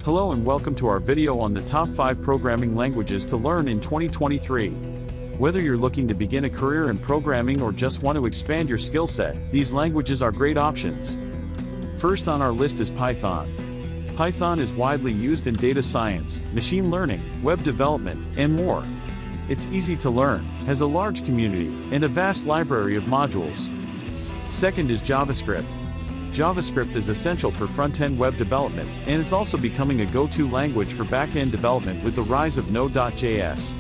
Hello and welcome to our video on the top 5 programming languages to learn in 2023. Whether you're looking to begin a career in programming or just want to expand your skill set, these languages are great options. First on our list is Python. Python is widely used in data science, machine learning, web development, and more. It's easy to learn, has a large community, and a vast library of modules. Second is JavaScript. JavaScript is essential for front-end web development, and it's also becoming a go-to language for back-end development with the rise of Node.js.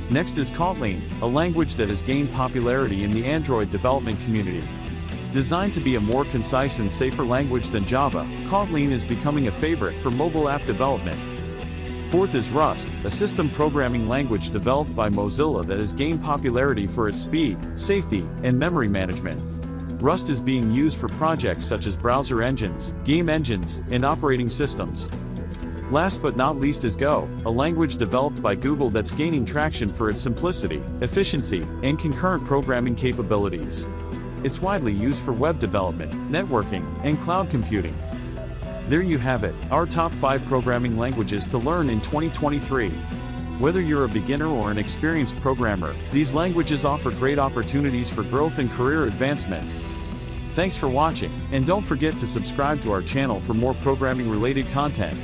Next is Kotlin, a language that has gained popularity in the Android development community. Designed to be a more concise and safer language than Java, Kotlin is becoming a favorite for mobile app development. Fourth is Rust, a system programming language developed by Mozilla that has gained popularity for its speed, safety, and memory management. Rust is being used for projects such as browser engines, game engines, and operating systems. Last but not least is Go, a language developed by Google that's gaining traction for its simplicity, efficiency, and concurrent programming capabilities. It's widely used for web development, networking, and cloud computing. There you have it, our top 5 programming languages to learn in 2023. Whether you're a beginner or an experienced programmer, these languages offer great opportunities for growth and career advancement. Thanks for watching, and don't forget to subscribe to our channel for more programming-related content.